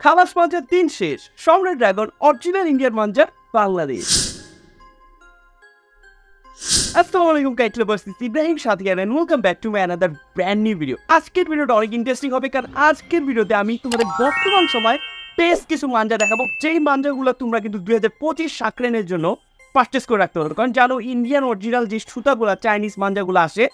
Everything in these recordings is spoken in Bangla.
খালাস মাঞ্জার দিন শেষ, Samrat dragon original Indian manja Bangladesh. আসসালামু আলাইকুম কাইটলাভার্স, ইব্রাহিম সাথিয়ান and welcome back to my another brand new video. আজকের ভিডিওটা অনেক ইন্টারেস্টিং হবে, কারণ আজকের ভিডিওতে আমি তোমাদের বর্তমান সময় বেশ কিছু মাঞ্জা দেখাবো, যেই মাঞ্জাগুলো তোমরা কিন্তু 2025 সাকরেনের জন্য পারচেস করে রাখতে পারো। কারণ জানো ইন্ডিয়ান অরিজিনাল যে সুতাগুলো চাইনিজ মাঞ্জাগুলো আসে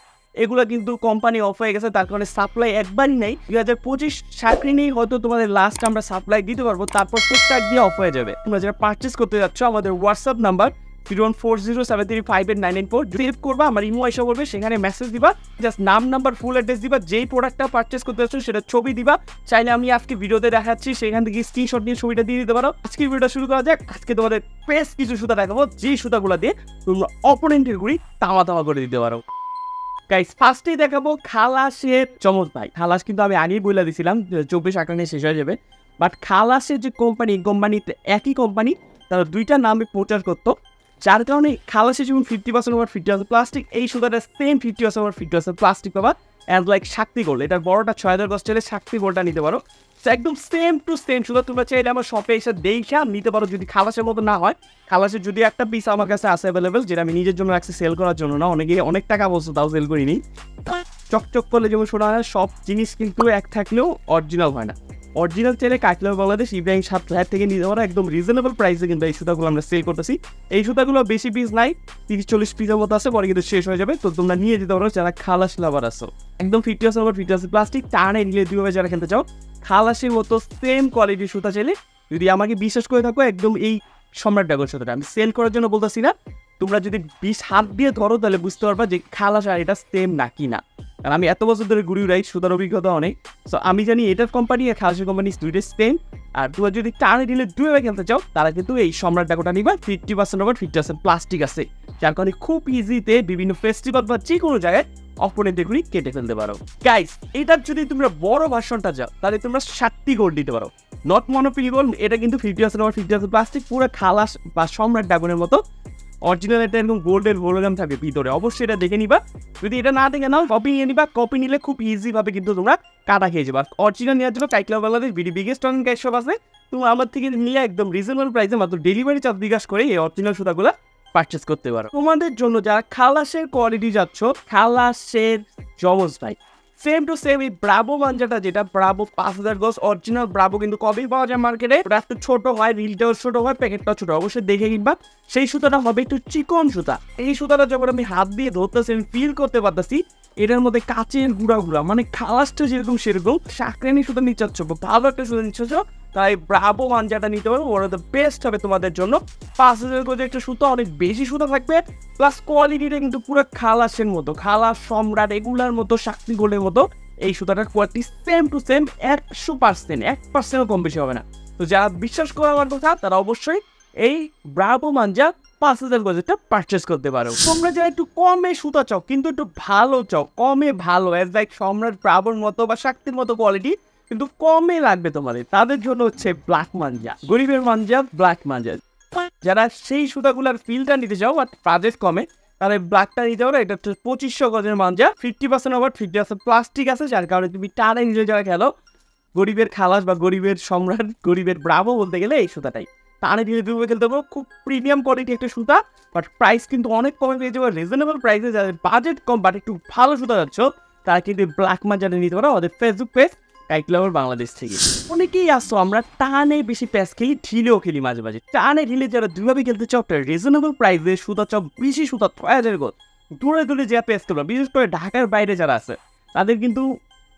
এগুলো কিন্তু কোম্পানি অফ হয়ে গেছে, তার কারণে সাপ্লাই একবারই নেই। 2025 সাকরেনেই হয়তো তোমাদের লাস্ট আমরা সাপ্লাই দিতে পারবো, তারপর টুকটাক দিয়ে অফ হয়ে যাবে। তোমরা যারা পারচেস করতে যাচ্ছ আমাদের হোয়াটসঅ্যাপ নাম্বার 01407358994 সেভ করবা, আমার ইমো এসে করবে, সেখানে মেসেজ দিবা, জাস্ট নাম নাম্বার ফুল অ্যাড্রেস দিবা, যেই প্রোডাক্টটা পারচেস করতে যাচ্ছ সেটা ছবি দিবা। চাইলে আমি আজকে ভিডিওতে দেখাচ্ছি, সেখান থেকে স্ক্রিনশট নিয়ে ছবিটা দিয়ে দিতে পারো। আজকে ভিডিওটা শুরু করা যাক। আজকে তোমাদের বেশ কিছু সুতা দেখাবো, যে সুতাগুলো দিয়ে তোমরা অপোনেন্টের গুড়ি তামা তামা করে দিতে পারো। গাইস, ফার্স্টেই দেখাবো খালাসের চমৎ ভাই। খালাস কিন্তু আমি আগেই বলে দিয়েছিলাম 24 আকানে শেষ হয়ে যাবে, বাট খালাসের যে কোম্পানিতে একই কোম্পানি তারা দুইটা নামে প্রচার করতো, যার কারণে খালাসে যেমন 50% ওভার 50% প্লাস্টিক, এই সুতাটা সেম 50% ওভার 50% প্লাস্টিক পাবা। অ্যান্ড লাইক শক্তি গোল্ড, এটার বড়টা 6000 গজ চাইলে শক্তি গোল্ডটা নিতে পারো। একদম সেম টু সেম সুতা তোমরা চাইলে আমার শপে এসে দেখে নিতে পারো। যদি খালাসের মতো না হয়, খালাসের যদি একটা পিস আমার কাছে আছে অ্যাভেলেবেল, যেটা আমি নিজের জন্য রাখছি সেল করার জন্য না, অনেকে অনেক টাকা বলছো তাও সেল করিনি। চকচক করলে যেমন শোনা হয়, সব জিনিস কিন্তু এক থাকলেও অরিজিনাল হয় না। অরিজিনাল চাইলে কাইটলাভার বাংলাদেশ ইব্রাহিম সাথিয়ান থেকে নিতে পারো, একদম রিজনেবল প্রাইসে কিন্তু এই সুতাগুলো আমরা সেল করতেছি। এই সুতাগুলো বেশি পিস নাই, 30-40 পিসের মতো আছে, পরে কিন্তু শেষ হয়ে যাবে। তো তোমরা নিয়ে যেতে পারো যারা খালাস লাভার আছো। একদম 50% ওভার 50% প্লাস্টিক, টানে নিলে দুইভাবে যারা খেলতে চাও, খালাসের মতো সেম কোয়ালিটির সুতা চাইলে যদি আমাকে বিশ্বাস করে থাকো, একদম এই সম্রাট ড্রাগন সুতাটা আমি সেল করার জন্য বলতেছি না, তোমরা যদি 20 হাত দিয়ে ধরো তাহলে বুঝতে পারবা যে খালাস আর এটা সেম নাকি না। কারণ আমি এত বছর ধরে ঘুরি উড়াই, সুতার অভিজ্ঞতা অনেক। সো আমি জানি এটার কোম্পানি আর খালাসের কোম্পানি দুইটাই সেম। আর তোমরা যদি টানে দিলে দুইভাবে খেলতে চাও, তারা কিন্তু এই সম্রাট ড্রাগনটা নিবা। 50% ওভার 50% প্লাস্টিক আছে, যার কারণে খুব ইজিতে বিভিন্ন ফেস্টিভ্যাল বা যে কোনো জায়গায় অপোনেন্টের গুলি কেটে ফেলতে পারো। গাইস, এটার যদি তোমরা বড় ভার্সনটা যাও তাহলে তোমরা 7টি গোল্ড দিতে পারো, নট মনোপিলি গোল্ড। এটা কিন্তু 50% ওভার 50% প্লাস্টিক, পুরো খালাস বা সম্রাট ড্রাগনের মতো অরিজিনাল। এটা এরকম গোল্ডের হোলোগ্রাম থাকে ভিতরে, অবশ্যই এটা দেখে নিবা। যদি এটা না দেখে নাও, কপি নিয়ে নিবা। কপি নিলে খুব ইজিভাবে কিন্তু তোমরা কাটা খেয়ে যাবা। অরিজিনাল নেওয়ার জন্য কাইটলাভার বাংলাদেশ বিগেস্ট অন গাইস সব আছে, তুমি আমার থেকে নিয়ে একদম রিজনেবল প্রাইসে মাত্র ডেলিভারি চার্জ বিকাশ করে এই অরিজিনাল সুতাগুলো পারচেস করতে পারো। তোমাদের জন্য যারা খালাসের কোয়ালিটি যাচ্ছ, খালাসের জমজ ভাই সেম টু সেম এই ব্রাভো মাঞ্জাটা, যেটা ব্রাভো 5000 গজ অরিজিনাল ব্রাভো কিন্তু কবেই পাওয়া যায় মার্কেটে। ওটা একটু ছোট হয়, রিলটাও ছোট হয়, প্যাকেটটাও ছোট, অবশ্যই দেখে কিনবা। সেই সুতাটা হবে একটু চিকন সুতা। এই সুতাটা যখন আমি হাত দিয়ে ধরতেছি আমি ফিল করতে পারতেছি এটার মধ্যে কাচের গুঁড়া গুঁড়া, মানে খালাসটা যেরকম সেরকম। সাকরেনি সুতা নিচ্ছ, ভালো একটা সুতা নিচ্ছ, তাই ব্রাভো মাঞ্জাটা নিতে পারো। ওরা দ্য বেস্ট হবে তোমাদের জন্য। 5000 গজের একটা সুতা, অনেক বেশি সুতা থাকবে, প্লাস কোয়ালিটিটা কিন্তু পুরো খালাসের মতো, খালাস সম্রাট এগুলার মতো, শক্তি গোল্ডের মতো। এই সুতাটার কোয়ালিটি সেম টু সেম 100%, 1% কম বেশি হবে না। তো যারা বিশ্বাস করার কথা তারা অবশ্যই এই ব্রাভো মাঞ্জা 5000 গজেরটা পারচেস করতে পারো। তোমরা যারা একটু কমে সুতা চাও কিন্তু একটু ভালো চাও, কমে ভালো, এজ লাইক সম্রাট ব্রাভোর মতো বা শক্তির মতো কোয়ালিটি কিন্তু কমে লাগবে তোমাদের, তাদের জন্য হচ্ছে ব্ল্যাক মাঞ্জা, গরিবের মাঞ্জা, ব্ল্যাক মাঞ্জা। যারা সেই সুতাগুলার ফিলটা নিতে চাও বাট বাজেট কমে, তাহলে ব্ল্যাকটা নিতে পারো। এটা হচ্ছে 2500 গজের মাঞ্জা, 50% ওভার 50% প্লাস্টিক আছে, যার কারণে তুমি টানে নিজে যারা খেলো, গরিবের খালাস বা গরিবের সম্রাট, গরিবের ব্রাভো বলতে গেলে এই সুতাটাই টানে ধীরে ধীরে খেলতে পারো। খুব প্রিমিয়াম কোয়ালিটি একটা সুতা, বাট প্রাইস কিন্তু অনেক কমে পেয়ে যাবে, রিজনেবল প্রাইসে। যাদের বাজেট কম বাট একটু ভালো সুতা যাচ্ছ, তারা কিন্তু ব্ল্যাক মাঞ্জাটা নিতে পারো আমাদের ফেসবুক পেজ কাইটলাভার বাংলাদেশ থেকে। অনেকেই আসছো আমরা টানে বেশি প্যাচ খেলি, ঢিলেও খেলি মাঝে মাঝে। টানে ঢিলে যারা দুইভাবে খেলতে চাও, একটা রিজনেবল প্রাইসে সুতা চাও, বেশি সুতা 6000 গজ, দূরে দূরে যে প্যাচ খেলো, বিশেষ করে ঢাকার বাইরে যারা আছে, তাদের কিন্তু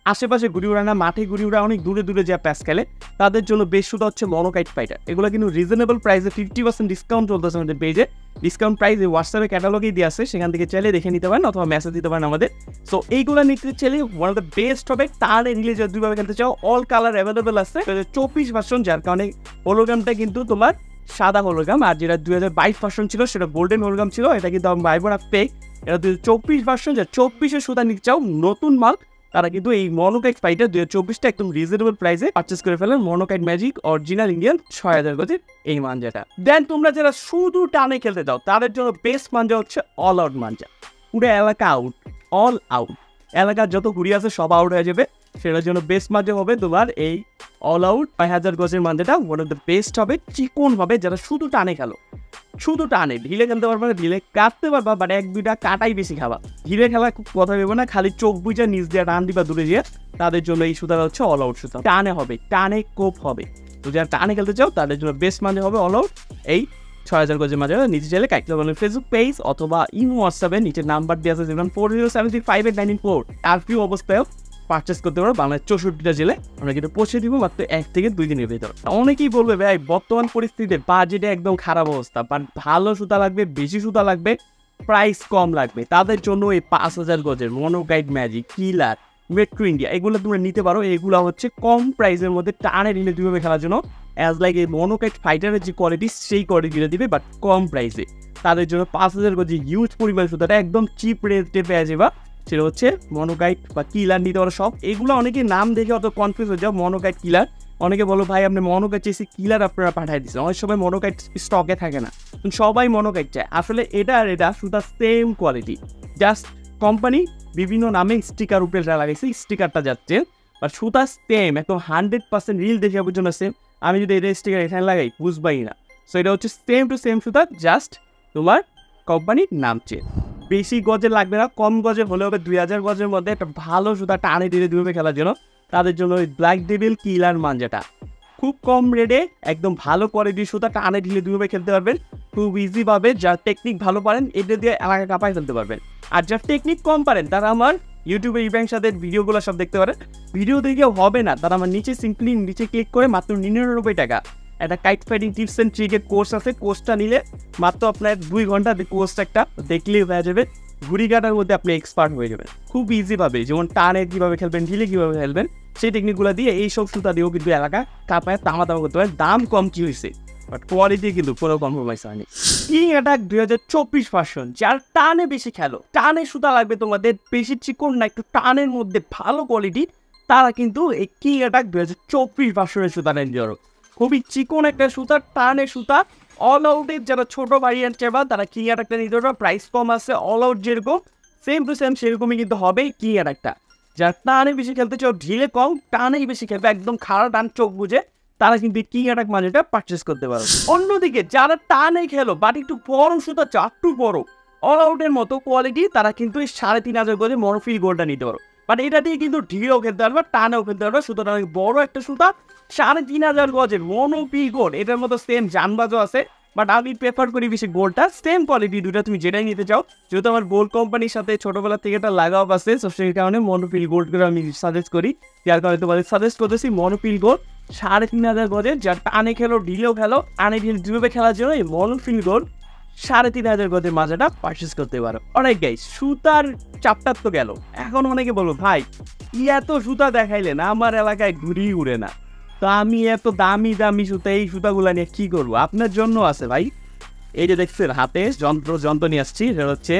আশেপাশে ঘুরি উড়া না, মাঠে ঘুরি উড়া, অনেক দূরে দূরে যে প্যাচ খেলে, তাদের জন্য বেশ সুতা হচ্ছে মনোকাইট ফাইটার। এগুলো কিন্তু রিজনেবল প্রাইসে 50% ডিসকাউন্ট চলতেছে আমাদের পেজে। ডিসকাউন্ট প্রাইসে হোয়াটসঅ্যাপে ক্যাটালগেই দিয়ে আসছে, সেখান থেকে চাইলে দেখে নিতে পারেন অথবা মেসেজ দিতে পারেন আমাদের। সো এইগুলো নিতে চাইলে ওয়ান অফ দ্য বেস্ট হবে। টানে নিলে যদি দুইভাবে খেলতে চাও, অল কালার অ্যাভেলেবেল আছে। 24 ভার্সন, যার কারণে হোলোগ্রামটা কিন্তু তোমার সাদা হোলোগ্রাম, আর যেটা 2022 ভার্সন ছিল সেটা গোল্ডেন হোলোগ্রাম ছিল। এটা কিন্তু আমি ভাইবো না, ফেক। এটা 2024 ভার্সন, যা 24-এর সুতা নিতে চাও নতুন মাল, তারা কিন্তু এই মনোকাইট ফাইটার 2024টা একদম রিজনেবল প্রাইসে পারচেস করে ফেলেন। মনোকাইট ম্যাজিক অরিজিনাল ইন্ডিয়ান 6000 গজের এই মাঞ্জাটা। দেন তোমরা যারা শুধু টানে খেলতে চাও, তাদের জন্য বেস্ট মাঞ্জা হচ্ছে অল আউট মাঞ্জা। পুরো এলাকা আউট, অল আউট, এলাকার যত ঘুরি আছে সব আউট হয়ে যাবে। সেটার জন্য বেস্ট মাঝে হবে তোমার এই অল আউট 5000 গজের মাঝেটা ওয়ান অফ দ্য বেস্ট হবে, চিকন হবে, যারা শুধু টানে খেলো, শুধু টানে, ঢিলে খেলতে পারবা না, ঢিলে কাটতে পারবা, বাট 1-2টা কাটাই বেশি খাবা, ঢিলে খেলা খুব কথা ভেবো না, খালি চোখ বুঝা নিচ দিয়ে টান দিবা দূরে দিয়ে, তাদের জন্য এই সুতাটা হচ্ছে অল আউট সুতা, টানে হবে, টানে কোপ হবে। তো যারা টানে খেলতে চাও তাদের জন্য বেস্ট মাঝে হবে অল আউট এই 6000 গজের মাঝে। নিচে চাইলে কাটতে পারবেন ফেসবুক পেজ অথবা হোয়াটসঅ্যাপে নিচে নাম্বার দিয়ে আছে, যেমন 40735894 কারফিউ অবস্থায়ও পারচেস করতে পারো বাংলাদেশ 64টা জেলে, আমরা কিন্তু পৌঁছে দিব মাত্র 1 থেকে 2 দিনের ভিতরে। অনেকেই বলবে ভাই বর্তমান পরিস্থিতিতে বাজেটে একদম খারাপ অবস্থা, বাট ভালো সুতা লাগবে, বেশি সুতা লাগবে, প্রাইস কম লাগবে, তাদের জন্য এই 5000 গজের মনোকাইট ম্যাজিক কিলার মেট্রো ইন্ডিয়া এগুলো তোমরা নিতে পারো। এগুলো হচ্ছে কম প্রাইসের মধ্যে টানে ঢিলে দুইভাবে খেলার জন্য, অ্যাজ লাইক এই মনোকাইট ফাইটারের যে কোয়ালিটি সেই কোয়ালিটিটা দিবে, বাট কম প্রাইসে। তাদের জন্য 5000 গজের হিউজ পরিমাণ সুতাটা একদম চিপ রেটে পেয়ে যাবা, সেটা হচ্ছে মনোকাইট বা কিলার নিতে পারো সব। এগুলো অনেকে নাম দেখে অত কনফিউজ হয়ে যাও, মনোকাইট কিলার, অনেকে বলো ভাই আপনি মনোকাইট চেয়েছি কিলার আপনারা পাঠিয়ে দিচ্ছেন, অনেক সময় মনোকাইট স্টকে থাকে না, সবাই মনোকাইট চায়। আসলে এটা আর এটা সুতা সেম কোয়ালিটি, জাস্ট কোম্পানি বিভিন্ন নামে স্টিকার উপরে লাগাইছে, স্টিকারটা যাচ্ছে, বাট সুতা সেম, একদম 100% রিল দেখে জন্য সেম। আমি যদি এটা স্টিকার এখানে লাগাই বুঝবাই না। সো এটা হচ্ছে সেম টু সেম সুতা, জাস্ট তোমার কোম্পানির নাম চেঞ্জ। বেশি গজে লাগবে না, কম গজে হলে হবে 2000 গজের মধ্যে একটা ভালো সুতা টানে ধীরে ধীরে খেলার জন্য। তাদের জন্য ওই ব্ল্যাক ডেভিল কিলার মাঞ্জাটা খুব কম রেটে একদম ভালো কোয়ালিটির সুতা টানে ঢিলে দুইভাবে খেলতে পারবেন খুব ইজিভাবে। যার টেকনিক ভালো পারেন এটা দিয়ে এলাকা কাঁপায় ফেলতে পারবেন, আর যার টেকনিক কম পারেন তারা আমার ইউটিউবে ইভেন্ট সাথে ভিডিওগুলো সব দেখতে পারেন। ভিডিও দেখেও হবে না, তারা আমার নিচে সিম্পলি নিচে ক্লিক করে মাত্র 99 টাকা একটা কাইট ফাইটিং টিপস অ্যান্ড ট্রিকের কোর্স আছে, কোর্সটা নিলে মাত্র আপনার 2 ঘন্টা কোর্সটা একটা দেখলেই হয়ে যাবে, ঘুড়ি কাটার মধ্যে আপনি এক্সপার্ট হয়ে যাবেন খুব ইজিভাবে। যেমন টানে কীভাবে খেলবেন, ঢিলে কীভাবে খেলবেন, সেই টেকনিকগুলো দিয়ে এই সব সুতা দিয়েও কিন্তু এলাকা কাঁপায় তামা করতে পারেন। দাম কম কি হয়েছে, বাট কোয়ালিটি কিন্তু কোনো কম্প্রোমাইজ হয়নি। কিং অ্যাটাক 2024 ভার্সন, যার টানে বেশি খেলো, টানে সুতা লাগবে তোমাদের বেশি চিকন না, একটু টানের মধ্যে ভালো কোয়ালিটি, তারা কিন্তু এই কিং অ্যাটাক 2024 ভার্সনের সুতা নেন। খুবই চিকন একটা সুতা, টানের সুতা, অল আউটের যারা ছোট ভ্যারিয়েন্ট চাইবা তারা কিং অ্যাটাকটা নিতে পারবে, প্রাইস কম আছে, অল আউট যেরকম সেম টু সেম সেরকমই কিন্তু হবে কিং অ্যাটাকটা। যারা টানে বেশি খেলতে চাও, ঢিলে কম, টানেই বেশি খেলবে, একদম খাড়া টান চোখ বুঝে, তারা কিন্তু কিং অ্যাটাক মানেটা পারচেস করতে পারো। অন্যদিকে যারা টানে খেলো বাট একটু বড় সুতা চাও, একটু বড় অল আউটের মতো কোয়ালিটি, তারা কিন্তু 3500 গজে মনোফিল গোল্ডটা নিতে পারো। বাট এটা দিয়ে কিন্তু ঢিলেও খেলতে পারবে, টানেও খেলতে পারবে। সুতরাং অনেক বড় একটা সুতা 3500 গজের মনোফিল গোল্ড, এটার মতো সেম জানবাজও আছে, বাট আমি প্রেফার করি বেশি গোল্ডটা, সেম কোয়ালিটি দুটা তুমি যেটাই নিতে চাও। যেহেতু আমার গোল্ড কোম্পানির সাথে ছোটোবেলা থেকে এটা লাগাও আছে, সো সেই কারণে মনোফিল গোল্ড করে আমি সাজেস্ট করি, যার কারণে তোমাদের সাজেস্ট করতেছি মনোফিল গোল্ড 3500 গজের, যার টানে খেলো ঢিলেও খেলো, টানে ঢিল দুভাবে খেলার জন্য এই মনোফিল গোল্ড 3500 গজের মাজাটা পারচেস করতে পারো। অনেক গাইস সুতার চাপটার তো গেল, এখন অনেকে বলবো ভাই এত সুতা দেখাইলেন আমার এলাকায় ঘুরি উড়ে না, তো আমি এত দামি দামি সুতা এই সুতাগুলো নিয়ে কী করবো? আপনার জন্য আছে ভাই, এই যে দেখছেন হাতে যন্ত্র নিয়ে আসছি, সেটা হচ্ছে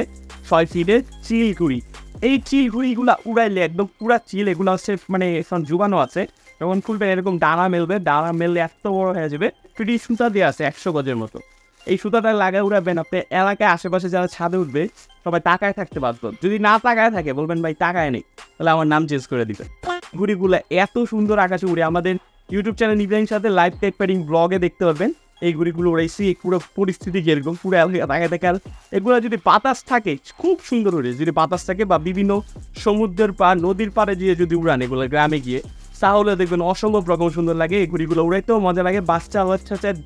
6 ফিটের চিল ঘুড়ি। এই চিল ঘুড়িগুলা উড়াইলে একদম পুরা চিল, এগুলো হচ্ছে মানে এখন জুবানো আছে, যখন খুলবেন এরকম ডানা মেলবে, ডানা মেললে এত বড় হয়ে যাবে। ফ্রি সুতা দিয়ে আছে 100 গজের মতো, এই সুতাটা লাগায় উড়াবেন, আপনি এলাকায় আশেপাশে যারা ছাদে উঠবে সবাই তাকায় থাকতে বাধ্য, যদি না তাকায় থাকে বলবেন ভাই তাকায় নেই, তাহলে আমার নাম চেঞ্জ করে দিবেন। ঘুড়িগুলো এত সুন্দর আকাশে উড়ে, আমাদের ইউটিউব চ্যানেল ইব্রাহিম সাথে লাইভ টেক প্যাডিং ব্লগে দেখতে পারবেন এই ঘুড়িগুলো উড়াইছি, পুরো পরিস্থিতি কিরকম পুরো তাকায় দেখার। এগুলো যদি বাতাস থাকে খুব সুন্দর উড়ে, যদি বাতাস থাকে বা বিভিন্ন সমুদ্রের পাড় নদীর পাড়ে গিয়ে যদি উড়ান এগুলো গ্রামে গিয়ে, তাহলে দেখবেন অসম্ভব রকম সুন্দর লাগে। এই ঘুড়িগুলো উড়াইতেও মজা লাগে, বাচ্চা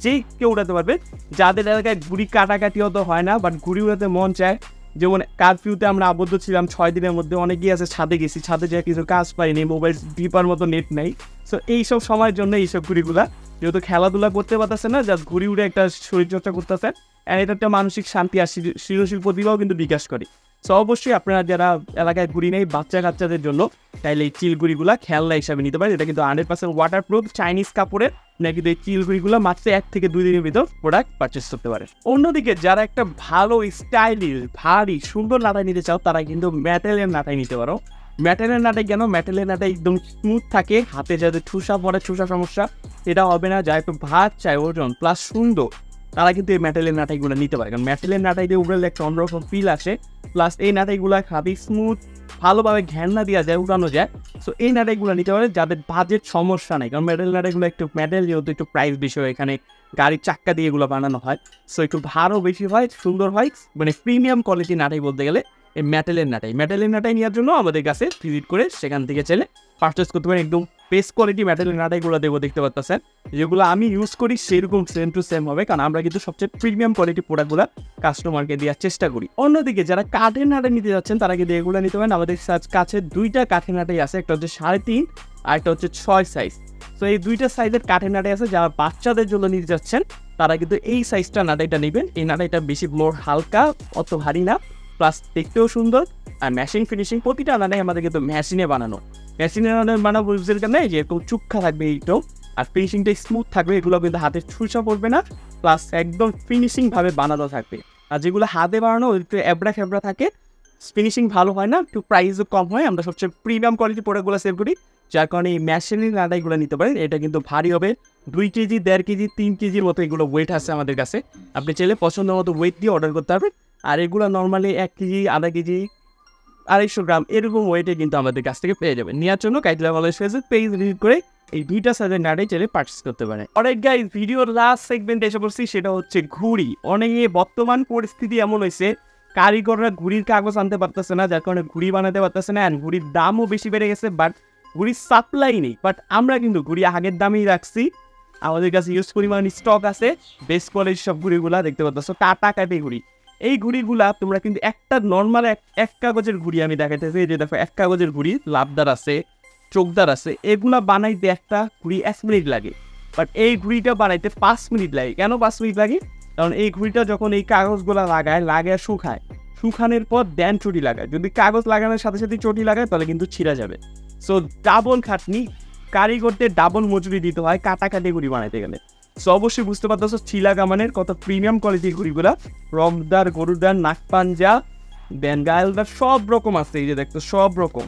যে কেউ উড়াতে পারবে, যাদের এলাকায় ঘুড়ি কাটাকাটি অত হয় না বাট ঘুড়ি উড়াতে মন চায়। যেমন কারফিউতে আমরা আবদ্ধ ছিলাম 6 দিনের মধ্যে, অনেকেই আছে ছাদে গেছি, ছাদে যেয়ে কিছু কাজ পাইনি, মোবাইল টিপার মতো নেট নাই, সো এইসব সময়ের জন্য এইসব ঘুড়িগুলা, যেহেতু খেলাধুলা করতে পারতেছে না, জাস্ট ঘুড়ি উড়ে একটা শরীরচর্চা করতেছে, আর এটা একটা মানসিক শান্তি আর সৃজনশীল প্রতিভাও কিন্তু বিকাশ করে। সো অবশ্যই আপনারা যারা এলাকায় ঘুড়ি নেই বাচ্চা কাচ্চাদের জন্য তাইলে এই চিল ঘুড়িগুলা খেলনা হিসাবে নিতে পারেন। এটা কিন্তু 100% ওয়াটারপ্রুফ চাইনিজ কাপড়ের, না কিন্তু এই চিল ঘুড়িগুলো মাত্র 1 থেকে 2 দিনের ভিতর প্রোডাক্ট পারচেস করতে পারে। অন্যদিকে যারা একটা ভালো স্টাইলিশ ভারী সুন্দর নাটাই নিতে চাও তারা কিন্তু মেটালের নাটাই নিতে পারো। মেটালের নাটাই কেন? মেটালের নাটাই একদম স্মুথ থাকে, হাতে যাদের ঠুসা পড়ে, ঠুসা সমস্যা এটা হবে না, যা একটু ভাত চায় ওজন প্লাস সুন্দর, তারা কিন্তু এই মেটালের নাটাইগুলো নিতে পারে। কারণ মেটালের নাটাই দিয়ে উড়ালে একটা অন্যরকম ফিল আসে, প্লাস এই নাটাইগুলো খাবি স্মুথ ভালোভাবে ঘ্যান্না দেওয়া যায়, উড়ানো যায়। সো এই নাটাইগুলো নিতে পারে যাদের বাজেট সমস্যা নেই, কারণ মেডেল নাটাইগুলো একটু মেডেল যেহেতু একটু প্রাইস বেশি হয়, এখানে গাড়ির চাক্কা দিয়ে এগুলো বানানো হয়, সো একটু ভারও বেশি হয়, সুন্দর হয়, মানে প্রিমিয়াম কোয়ালিটি নাটাই বলতে গেলে এই মেটালের নাটাই নেওয়ার জন্য আমাদের কাছে ভিজিট করে সেখান থেকে চাইলে পারচেস করতে পারেন। একদম বেস্ট কোয়ালিটি মেটালের নাটাইগুলো দেবো, দেখতে পাচ্ছেন যেগুলো আমি ইউজ করি সেরকম সেম টু সেম হবে, কারণ আমরা কিন্তু সবচেয়ে প্রিমিয়াম কোয়ালিটি প্রোডাক্টগুলো কাস্টমারকে দেওয়ার চেষ্টা করি। অন্যদিকে যারা কাঠের নাটাই নিতে যাচ্ছেন তারা কিন্তু এগুলো নিতে পারেন। আমাদের কাছে দুইটা কাঠের নাটাই আছে, একটা হচ্ছে 3.5 আর একটা হচ্ছে 6 সাইজ। তো এই দুইটা সাইজের কাঠের নাটাই আছে, যারা বাচ্চাদের জন্য নিতে যাচ্ছেন তারা কিন্তু এই সাইজটা নাটাইটা নেবেন। এই নাটাইটা বেশি মোর হালকা, অত ভারী না, প্লাস দেখতেও সুন্দর, আর ম্যাশিং ফিনিশিং প্রতিটা নাটাই আমাদের কিন্তু মেশিনে বানানো বুঝতে নেই যে এরকম চুক্কা থাকবে এইটাও, আর ফিনিশিংটা স্মুথ থাকবে, এগুলো কিন্তু হাতে ছুঁচা পড়বে না, প্লাস একদম ফিনিশিংভাবে বানানো থাকবে। আর যেগুলো হাতে বানানো একটু এবড়া খেবড়া থাকে, ফিনিশিং ভালো হয় না, একটু প্রাইসও কম হয়। আমরা সবচেয়ে প্রিমিয়াম কোয়ালিটি প্রোডাক্টগুলো সেল করি, যার কারণে এই মেশিনের নাটাইগুলো নিতে পারেন। এটা কিন্তু ভারী হবে, 2 কেজি 1.5 কেজি 3 কেজির মতো এগুলো ওয়েট আছে আমাদের কাছে। আপনি চাইলে পছন্দ মতো ওয়েট দিয়ে অর্ডার করতে পারবেন। আর এগুলো নর্মালি 1 কেজি 1/2 কেজি 250 গ্রাম এরকম ওয়েটে কিন্তু আমাদের কাছ থেকে পেয়ে যাবেন। নেওয়ার জন্য কাইটলা কলেজ ফেসবুক পেজ ভিজিট করে এই দুইটা সাইজের নাটাই চাইলে পারচেস করতে পারেন। অলরাইট গাইস, ভিডিওর লাস্ট সেগমেন্টে এসে পড়ছি, সেটা হচ্ছে ঘুড়ি। অনেকে বর্তমান পরিস্থিতি এমন হয়েছে, কারিগররা ঘুড়ির কাগজ আনতে পারতেছে না, যার কারণে ঘুড়ি বানাতে পারতেছে না, অ্যান্ড ঘুড়ির দামও বেশি বেড়ে গেছে, বাট ঘুড়ির সাপ্লাই নেই। বাট আমরা কিন্তু ঘুড়ি আগের দামেই রাখছি, আমাদের কাছে ইউজ পরিমাণ স্টক আছে, বেস্ট কোয়ালিটির সব ঘুড়িগুলা দেখতে পাচ্ছ, টাটা কাটে ঘুড়ি। এই ঘুড়িগুলা তোমরা কিন্তু একটা নর্মাল এক কাগজের ঘুড়ি আমি দেখাইতেছি, এই যে দেখো 1 কাগজের ঘুড়ি, লাভদার আছে, চোখদার আছে, এগুলা বানাইতে একটা ঘুড়ি 1 মিনিট লাগে, বাট এই ঘুড়িটা বানাইতে 5 মিনিট লাগে। কেন 5 মিনিট লাগে? কারণ এই ঘুড়িটা যখন এই কাগজগুলা লাগায় শুকায়, শুকানোর পর দেন চটি লাগায়, যদি কাগজ লাগানোর সাথে সাথে চটি লাগায় তাহলে কিন্তু ছিঁড়া যাবে। সো ডাবল খাটনি, কারিগরদের ডাবল মজুরি দিতে হয় কাটাকাটি ঘুড়ি বানাইতে গেলে। সো অবশ্যই বুঝতে পারতেছো চিলা কামানের কত প্রিমিয়াম কোয়ালিটির ঘুড়িগুলা, রমদার, গরুদার, নাকপাঞ্জা, বেঙ্গালদার সব রকম আছে, এই যে দেখতো সব রকম।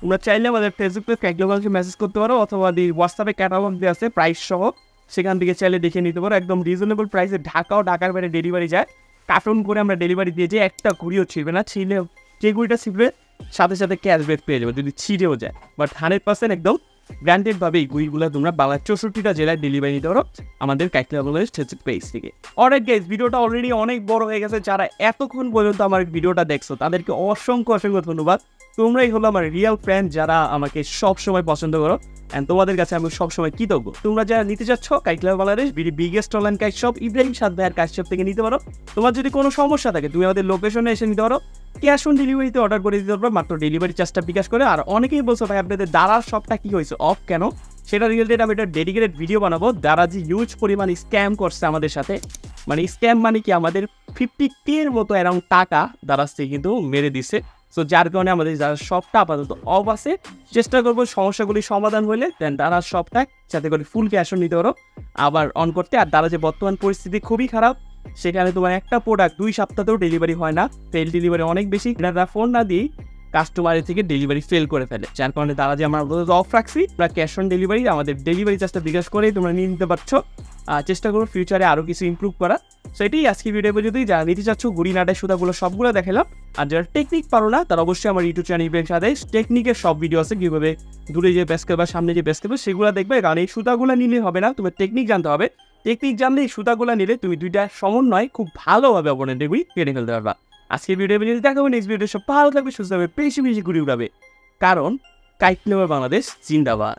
তোমরা চাইলে আমাদের ফেসবুক পেজ ক্যাটলগকে মেসেজ করতে পারো, অথবা হোয়াটসঅ্যাপে ক্যাটালগ দিয়ে আছে প্রাইস সহ, সেখান থেকে চাইলে দেখে নিতে পারো। একদম রিজনেবল প্রাইসে ঢাকার বাইরে ডেলিভারি যায়, কার্টুন করে আমরা ডেলিভারি দিয়ে যাই, একটা ঘুড়িও ছিঁড়বে না, ছিঁড়লে যে ঘুড়িটা ছিঁড়বে সাথে সাথে ক্যাশব্যাক পেয়ে যাবে যদি ছিঁড়েও যায়, বাট 100% একদম ব্র্যান্ডেডভাবে এই ঘুড়িগুলো তোমরা বাংলার 64টা জেলায় ডেলিভারি নিতে পারো আমাদের কাইটলা কলেজ ফেসবুক পেজ থেকে। অলরাইট গাইস, ভিডিওটা অলরেডি অনেক বড় হয়ে গেছে, যারা এতক্ষণ পর্যন্ত আমার ভিডিওটা দেখছো তাদেরকে অসংখ্য ধন্যবাদ। তোমরাই হলো আমার রিয়েল ফ্রেন্ড, যারা আমাকে সবসময় পছন্দ করো, অ্যান্ড তোমাদের কাছে আমি সবসময় কৃতজ্ঞ। তোমরা যারা নিতে চাচ্ছ কাইটলা Bangladesh biggest online kite shop Ibrahim Saad ভাইয়ের কাইট শপ থেকে নিতে পারো। তোমার যদি কোনো সমস্যা থাকে তুমি আমাদের লোকেশনে এসে নিতে পারো, ক্যাশ অন ডেলিভারিতে অর্ডার করে দিতে পারবো, মাত্র ডেলিভারি চার্জটা বিকাশ করে। আর অনেকেই বলছো ভাই আপনাদের দারার শপটা কি হয়েছে, অফ কেন, সেটা রিলেটেড আমি একটা ডেডিকেটেড ভিডিও বানাবো। দারা যে হিউজ পরিমাণ স্ক্যাম করছে আমাদের সাথে, মানে স্ক্যাম মানে কি, আমাদের 50K এর মতো অ্যারাউন্ড টাকা দারাজ থেকে কিন্তু মেরে দিছে। সো যার কারণে আমাদের যারা শপটা আপাতত অফ আছে, চেষ্টা করবো সমস্যাগুলি সমাধান হলে দেন তারা শপটা যাতে করে ফুল ক্যাশ অন নিতে পারো আবার অন করতে। আর তারা যে বর্তমান পরিস্থিতি খুবই খারাপ, সেখানে তোমার একটা প্রোডাক্ট 2 সপ্তাহতেও ডেলিভারি হয় না, ফেল ডেলিভারি অনেক বেশি, তারা ফোন না দিয়ে কাস্টমারের থেকে ডেলিভারি ফেল করে ফেলে, যার কারণে তারা যে আমরা অফ রাখছি, আমরা ক্যাশ অন ডেলিভারি আমাদের ডেলিভারি চার্জটা বিকাশ করেই তোমরা নিয়ে নিতে পারছো। চেষ্টা করবো ফিউচারে আরও কিছু ইমপ্রুভ করা। সো এটাই আজকে ভিডিও পর্যন্তই। যারা নিতে চাচ্ছ ঘুড়ি নাটের সুতাগুলো সবগুলো দেখালাম, আর যারা টেকনিক পারো না তারা অবশ্যই আমার ইউটিউব চ্যানেল সাথে টেকনিকের সব ভিডিও আছে, কীভাবে দূরে যে বেস করবে সামনে যে বেস করবে সেগুলো দেখবে। কারণ এই সুতাগুলো নিলে হবে না, তোমার টেকনিক জানতে হবে। টেকনিক জানলে এই সুতাগুলো নিলে তুমি দুইটা সমন্বয় খুব ভালোভাবে অপোনেন্টের ঘুড়ি কেটে ফেলতে পারবা। আজকে ভিডিও পর্যন্ত দেখাবো, নেক্সট ভিডিও সব ভালো থাকবে, সুস্থ হবে, বেশি বেশি ঘুরে উড়াবে, কারণ কাইটলা বাংলাদেশ জিন্দাবাদ।